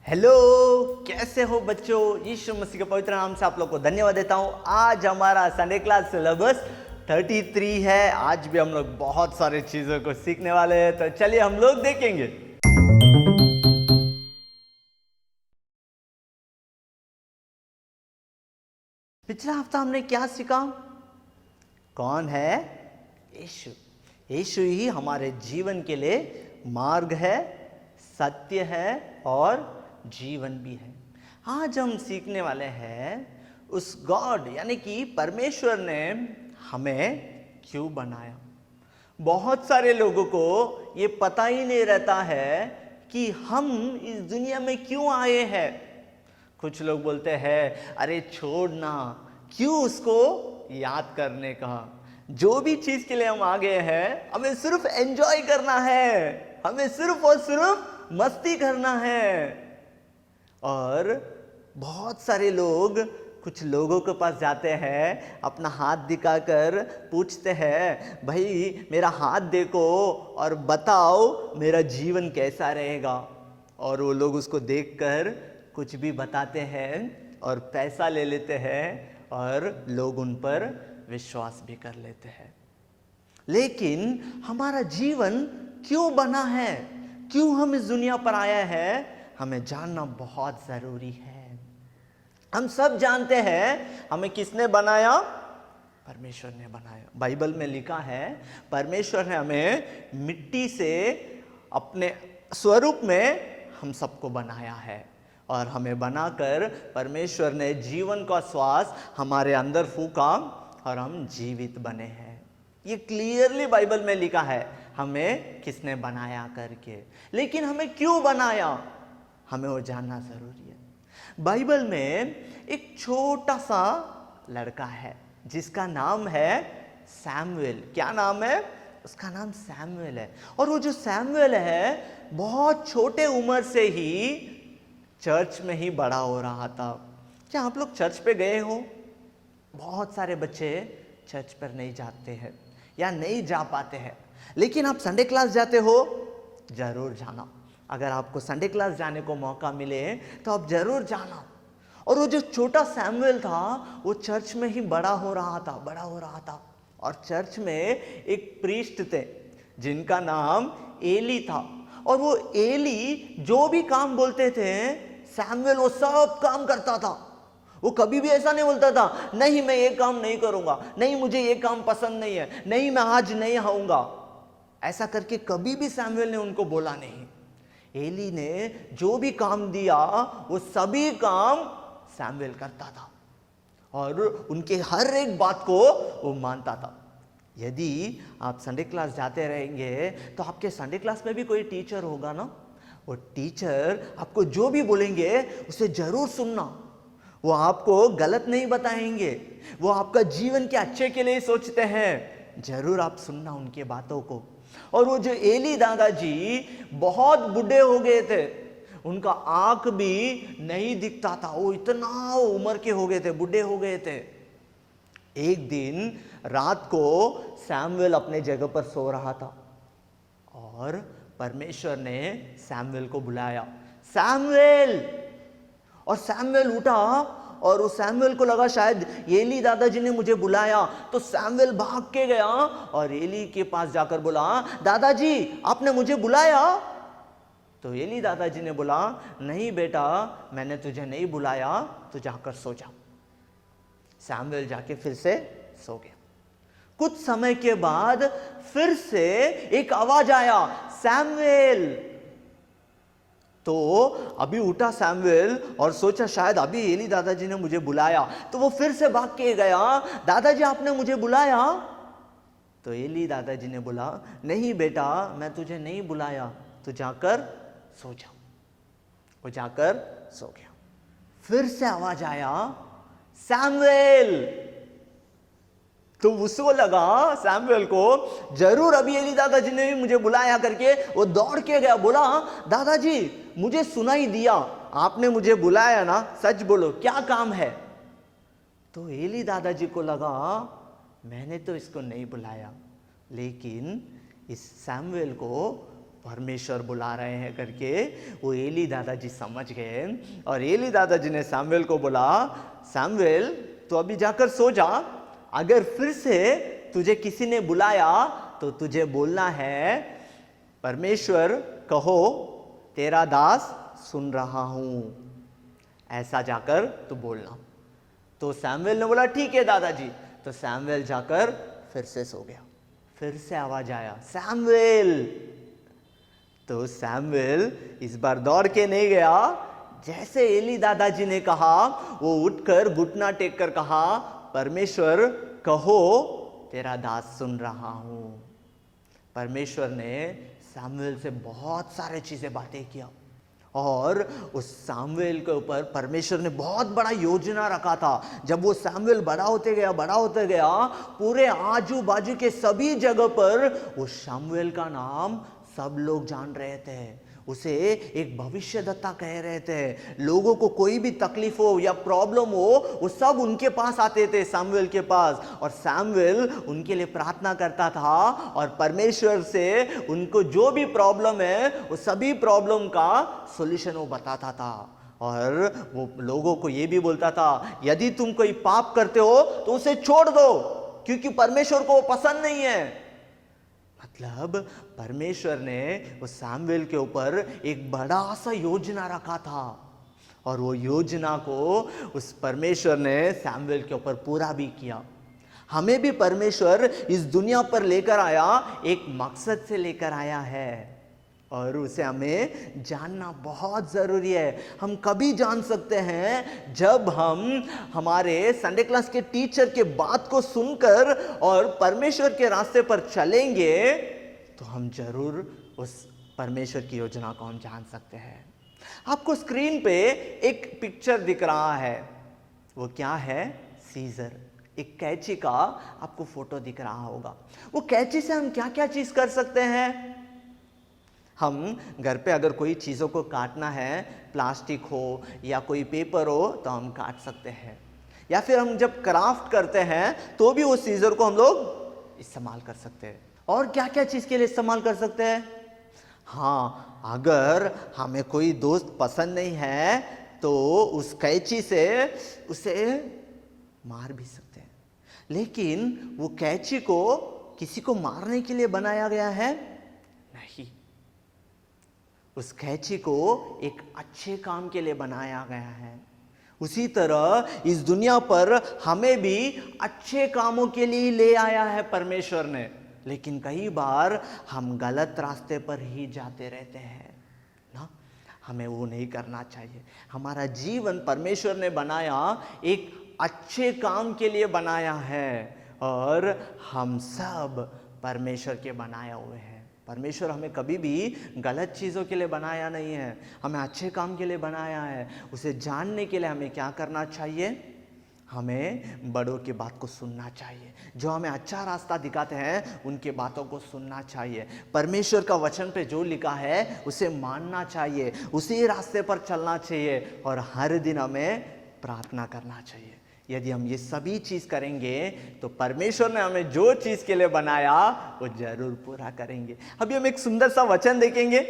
Hello, कैसे हो बच्चों। यीशु मसीह के पवित्र नाम से आप लोग को धन्यवाद देता हूँ। आज हमारा संडे क्लास सिलेबस 33 है। आज भी हम लोग बहुत सारे चीज़ों को सीखने वाले हैं, तो चलिए हम लोग देखेंगे। पिछला हफ्ता हमने क्या सीखा? कौन है? यीशु। यीशु ही हमारे जीवन के लिए मार्ग है, सत्य है और जीवन भी है। आज हम सीखने वाले हैं उस गॉड यानी कि परमेश्वर ने हमें क्यों बनाया। बहुत सारे लोगों को ये पता ही नहीं रहता है कि हम इस दुनिया में क्यों आए हैं। कुछ लोग बोलते हैं अरे छोड़ना, क्यों उसको याद करने का। जो भी चीज के लिए हम आ गए हैं, हमें सिर्फ एंजॉय करना है, हमें सिर्फ और सिर्फ मस्ती करना है। और बहुत सारे लोग कुछ लोगों के पास जाते हैं, अपना हाथ दिखाकर पूछते हैं भाई मेरा हाथ देखो और बताओ मेरा जीवन कैसा रहेगा। और वो लोग उसको देखकर कुछ भी बताते हैं और पैसा ले लेते हैं और लोग उन पर विश्वास भी कर लेते हैं। लेकिन हमारा जीवन क्यों बना है, क्यों हम इस दुनिया पर आया है, हमें जानना बहुत जरूरी है। हम सब जानते हैं हमें किसने बनाया? परमेश्वर ने बनाया। बाइबल में लिखा है परमेश्वर ने हमें मिट्टी से अपने स्वरूप में हम सबको बनाया है और हमें बनाकर परमेश्वर ने जीवन का श्वास हमारे अंदर फूका और हम जीवित बने हैं। ये क्लियरली बाइबल में लिखा है हमें किसने बनाया करके। लेकिन हमें क्यों बनाया, हमें वो जानना जरूरी है। बाइबल में एक छोटा सा लड़का है जिसका नाम है सैमुएल। क्या नाम है उसका? नाम सैमुएल है। और वो जो सैमुएल है बहुत छोटे उम्र से ही चर्च में ही बड़ा हो रहा था। क्या आप लोग चर्च पे गए हो? बहुत सारे बच्चे चर्च पर नहीं जाते हैं या नहीं जा पाते हैं, लेकिन आप संडे क्लास जाते हो, जरूर जाना। अगर आपको संडे क्लास जाने को मौका मिले तो आप जरूर जाना। और वो जो छोटा सैमुएल था वो चर्च में ही बड़ा हो रहा था। और चर्च में एक प्रीस्ट थे जिनका नाम एली था। और वो एली जो भी काम बोलते थे सैमुएल वो सब काम करता था। वो कभी भी ऐसा नहीं बोलता था नहीं मैं ये काम नहीं करूंगा, नहीं मुझे ये काम पसंद नहीं है, नहीं मैं आज नहीं आऊंगा। ऐसा करके कभी भी सैमुएल ने उनको बोला नहीं। एली ने जो भी काम दिया वो सभी काम सैमुएल करता था और उनके हर एक बात को वो मानता था। यदि आप संडे क्लास जाते रहेंगे तो आपके संडे क्लास में भी कोई टीचर होगा ना। वो टीचर आपको जो भी बोलेंगे उसे जरूर सुनना। वो आपको गलत नहीं बताएंगे, वो आपका जीवन के अच्छे के लिए सोचते हैं। जरूर आप सुनना उनके बातों को। और वो जो एली दादाजी बहुत बूढ़े हो गए थे, उनका आंख भी नहीं दिखता था, वो इतना उम्र के हो गए थे, बूढ़े हो गए थे। एक दिन रात को सैमुएल अपने जगह पर सो रहा था और परमेश्वर ने सैमुएल को बुलाया, सैमुएल। और सैमुएल उठा और उस सैमुएल को लगा शायद एली दादाजी ने मुझे बुलाया, तो सैमुएल भाग के गया और एली के पास जाकर बोला दादाजी आपने मुझे बुलाया? तो एली दादाजी ने बोला नहीं बेटा मैंने तुझे नहीं बुलाया, तू जाकर सो जा। सैमुएल जाके फिर से सो गया। कुछ समय के बाद फिर से एक आवाज आया, सैमुएल। तो अभी उठा सैमुएल और सोचा शायद अभी एली दादाजी ने मुझे बुलाया, तो वो फिर से भाग के गया, दादाजी आपने मुझे बुलाया? तो एली दादाजी ने बोला नहीं बेटा मैं तुझे नहीं बुलाया, तू जाकर सो जा। वो जाकर सो गया। फिर से आवाज आया, सैमुएल। तो उसको लगा सैमुएल को जरूर अभी एली दादाजी ने भी मुझे बुलाया करके वो दौड़ के गया, बोला दादाजी मुझे सुनाई दिया, आपने मुझे बुलाया ना, सच बोलो क्या काम है? तो एली दादाजी को लगा मैंने तो इसको नहीं बुलाया, लेकिन इस सैमुएल को परमेश्वर बुला रहे हैं करके वो एली दादाजी समझ गए। और एली दादाजी ने सैमुएल को बोला, सैमुएल तो अभी जाकर सो जा, अगर फिर से तुझे किसी ने बुलाया तो तुझे बोलना है, परमेश्वर कहो तेरा दास सुन रहा हूं, ऐसा जाकर तू बोलना। तो सैमुएल ने बोला ठीक है दादाजी। तो सैमुएल जाकर फिर से सो गया। फिर से आवाज आया, सैमुएल। तो सैमुएल इस बार दौड़ के नहीं गया, जैसे एली दादाजी ने कहा वो उठकर घुटना टेक कर कहा, परमेश्वर कहो तेरा दास सुन रहा हूं। परमेश्वर ने सैमुएल से बहुत सारे चीजें बातें किया और उस सैमुएल के ऊपर परमेश्वर ने बहुत बड़ा योजना रखा था। जब वो सैमुएल बड़ा होते गया, पूरे आजू बाजू के सभी जगह पर वो सैमुएल का नाम सब लोग जान रहे थे। उसे एक भविष्यद्वक्ता कह रहे थे। लोगों को कोई भी तकलीफ हो या प्रॉब्लम हो, वो सब उनके पास आते थे, सैमुएल के पास, और सैमुएल उनके लिए प्रार्थना करता था और परमेश्वर से उनको जो भी प्रॉब्लम है वो सभी प्रॉब्लम का सॉल्यूशन वो बताता था। और वो लोगों को ये भी बोलता था, यदि तुम कोई पाप करते हो तो उसे छोड़ दो, क्योंकि परमेश्वर को वो पसंद नहीं है। मतलब परमेश्वर ने उस सैमुएल के ऊपर एक बड़ा सा योजना रखा था और वो योजना को उस परमेश्वर ने सैमुएल के ऊपर पूरा भी किया। हमें भी परमेश्वर इस दुनिया पर लेकर आया, एक मकसद से लेकर आया है और उसे हमें जानना बहुत ज़रूरी है। हम कभी जान सकते हैं जब हम हमारे संडे क्लास के टीचर के बात को सुनकर और परमेश्वर के रास्ते पर चलेंगे तो हम जरूर उस परमेश्वर की योजना को हम जान सकते हैं। आपको स्क्रीन पे एक पिक्चर दिख रहा है, वो क्या है? सीजर, एक कैंची का आपको फोटो दिख रहा होगा। वो कैंची से हम क्या क्या चीज़ कर सकते हैं? हम घर पे अगर कोई चीज़ों को काटना है, प्लास्टिक हो या कोई पेपर हो, तो हम काट सकते हैं। या फिर हम जब क्राफ्ट करते हैं तो भी उस सीजर को हम लोग इस्तेमाल कर सकते हैं। और क्या क्या चीज़ के लिए इस्तेमाल कर सकते हैं? हाँ, अगर हमें कोई दोस्त पसंद नहीं है तो उस कैंची से उसे मार भी सकते हैं। लेकिन वो कैंची को किसी को मारने के लिए बनाया गया है? नहीं, उस कैंची को एक अच्छे काम के लिए बनाया गया है। उसी तरह इस दुनिया पर हमें भी अच्छे कामों के लिए ले आया है परमेश्वर ने, लेकिन कई बार हम गलत रास्ते पर ही जाते रहते हैं ना। हमें वो नहीं करना चाहिए। हमारा जीवन परमेश्वर ने बनाया एक अच्छे काम के लिए बनाया है और हम सब परमेश्वर के बनाए हुए हैं। परमेश्वर हमें कभी भी गलत चीज़ों के लिए बनाया नहीं है, हमें अच्छे काम के लिए बनाया है। उसे जानने के लिए हमें क्या करना चाहिए? हमें बड़ों की बात को सुनना चाहिए। जो हमें अच्छा रास्ता दिखाते हैं उनके बातों को सुनना चाहिए। परमेश्वर का वचन पे जो लिखा है उसे मानना चाहिए, उसी रास्ते पर चलना चाहिए और हर दिन हमें प्रार्थना करना चाहिए। यदि हम ये सभी चीज़ करेंगे तो परमेश्वर ने हमें जो चीज़ के लिए बनाया वो जरूर पूरा करेंगे। अभी हम एक सुंदर सा वचन देखेंगे।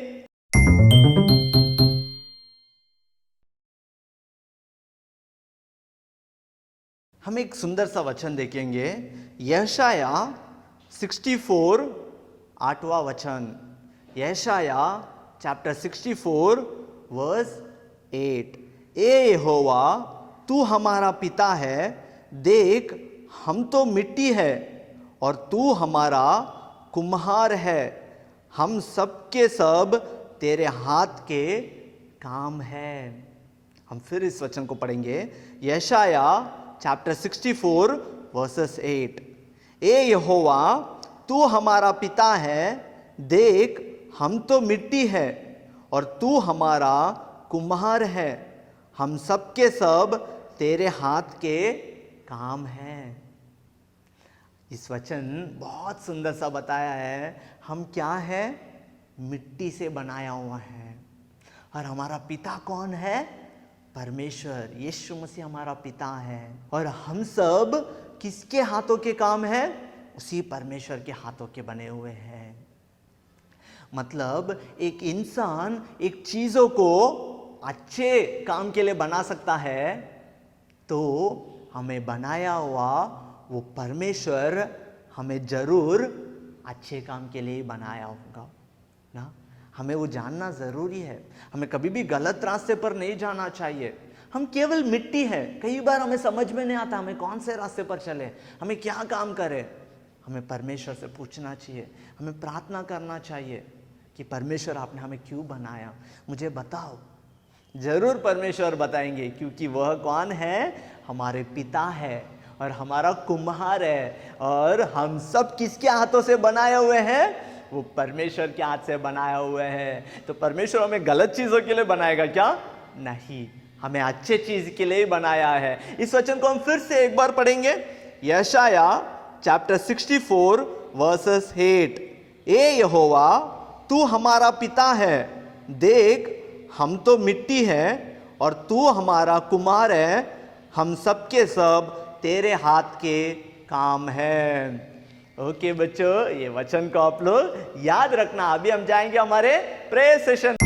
हम एक सुंदर सा वचन देखेंगे, यशाया 64 8वां वचन। यशाया चैप्टर 64 वर्स 8। ए यहोवा, तू हमारा पिता है, देख हम तो मिट्टी है और तू हमारा कुम्हार है, हम सब के सब तेरे हाथ के काम है। हम फिर इस वचन को पढ़ेंगे, यशाया चैप्टर 64 वर्सेस 8। ए यहोवा, तू हमारा पिता है, देख हम तो मिट्टी है और तू हमारा कुम्हार है, हम सब के सब तेरे हाथ के काम है। इस वचन बहुत सुंदर सा बताया है। हम क्या है? मिट्टी से बनाया हुआ है। और हमारा पिता कौन है? परमेश्वर, यीशु मसीह हमारा पिता है। और हम सब किसके हाथों के काम है? उसी परमेश्वर के हाथों के बने हुए हैं। मतलब एक इंसान एक चीजों को अच्छे काम के लिए बना सकता है, तो हमें बनाया हुआ वो परमेश्वर हमें जरूर अच्छे काम के लिए ही बनाया होगा ना। हमें वो जानना जरूरी है। हमें कभी भी गलत रास्ते पर नहीं जाना चाहिए। हम केवल मिट्टी है, कई बार हमें समझ में नहीं आता हमें कौन से रास्ते पर चले, हमें क्या काम करें। हमें परमेश्वर से पूछना चाहिए, हमें प्रार्थना करना चाहिए कि परमेश्वर आपने हमें क्यों बनाया, मुझे बताओ। जरूर परमेश्वर बताएंगे, क्योंकि वह कौन है? हमारे पिता है और हमारा कुम्हार है। और हम सब किसके हाथों से बनाए हुए हैं? वो परमेश्वर के हाथ से बनाया हुए हैं। तो परमेश्वर हमें गलत चीजों के लिए बनाएगा क्या? नहीं, हमें अच्छे चीज के लिए ही बनाया है। इस वचन को हम फिर से एक बार पढ़ेंगे। यशाया चैप्टर 64 वर्सेस 8। ए यहोवा, तू हमारा पिता है, देख हम तो मिट्टी है और तू हमारा कुम्हार है, हम सब के सब तेरे हाथ के काम है। ओके बच्चों, ये वचन को आप लोग याद रखना। अभी हम जाएंगे हमारे प्रेयर सेशन।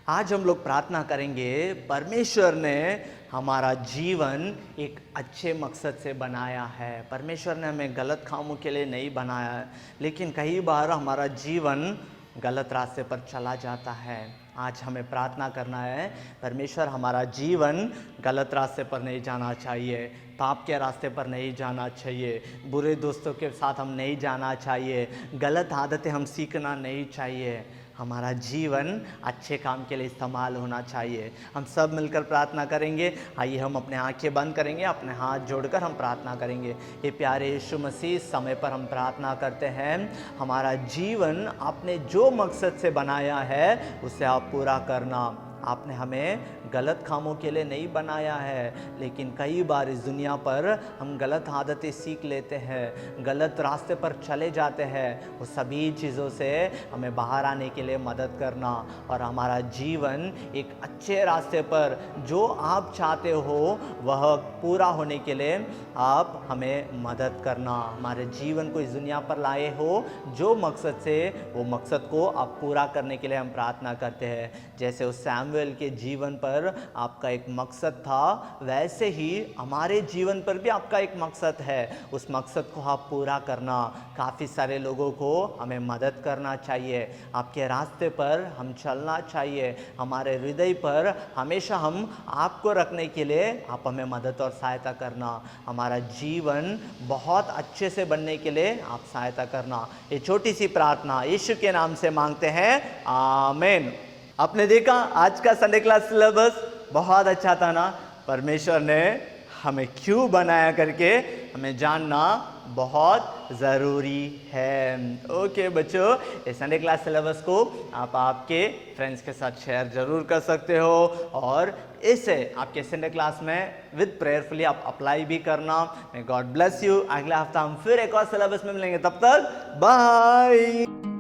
आज हम लोग प्रार्थना करेंगे। परमेश्वर ने हमारा जीवन एक अच्छे मकसद से बनाया है। परमेश्वर ने हमें गलत कामों के लिए नहीं बनाया है, लेकिन कई बार हमारा जीवन गलत रास्ते पर चला जाता है। आज हमें प्रार्थना करना है, परमेश्वर हमारा जीवन गलत रास्ते पर नहीं जाना चाहिए, पाप के रास्ते पर नहीं जाना चाहिए, बुरे दोस्तों के साथ हम नहीं जाना चाहिए, गलत आदतें हम सीखना नहीं चाहिए। हमारा जीवन अच्छे काम के लिए इस्तेमाल होना चाहिए। हम सब मिलकर प्रार्थना करेंगे। आइए हम अपने आंखें बंद करेंगे, अपने हाथ जोड़कर हम प्रार्थना करेंगे। ये प्यारे यीशु मसीह, समय पर हम प्रार्थना करते हैं, हमारा जीवन आपने जो मकसद से बनाया है उसे आप पूरा करना। आपने हमें गलत कामों के लिए नहीं बनाया है, लेकिन कई बार इस दुनिया पर हम गलत आदतें सीख लेते हैं, गलत रास्ते पर चले जाते हैं। वो सभी चीज़ों से हमें बाहर आने के लिए मदद करना और हमारा जीवन एक अच्छे रास्ते पर जो आप चाहते हो वह पूरा होने के लिए आप हमें मदद करना। हमारे जीवन को इस दुनिया पर लाए हो जो मकसद से, वो मकसद को आप पूरा करने के लिए हम प्रार्थना करते हैं। जैसे उस सैमुएल के जीवन पर आपका एक मकसद था, वैसे ही हमारे जीवन पर भी आपका एक मकसद है। उस मकसद को आप पूरा करना। काफ़ी सारे लोगों को हमें मदद करना चाहिए, आपके रास्ते पर हम चलना चाहिए। हमारे हृदय पर हमेशा हम आपको रखने के लिए आप हमें मदद और सहायता करना। हमारा जीवन बहुत अच्छे से बनने के लिए आप सहायता करना। ये छोटी सी प्रार्थना यीशु के नाम से मांगते हैं, आमीन। आपने देखा आज का संडे क्लास सिलेबस बहुत अच्छा था ना। परमेश्वर ने हमें क्यों बनाया करके हमें जानना बहुत ज़रूरी है। ओके बच्चों, इस संडे क्लास सिलेबस को आप आपके फ्रेंड्स के साथ शेयर ज़रूर कर सकते हो और इसे आपके संडे क्लास में विद प्रेयरफुली आप अप्लाई भी करना। God bless you. अगले हफ्ता हम फिर एक और सिलेबस में मिलेंगे, तब तक बाय।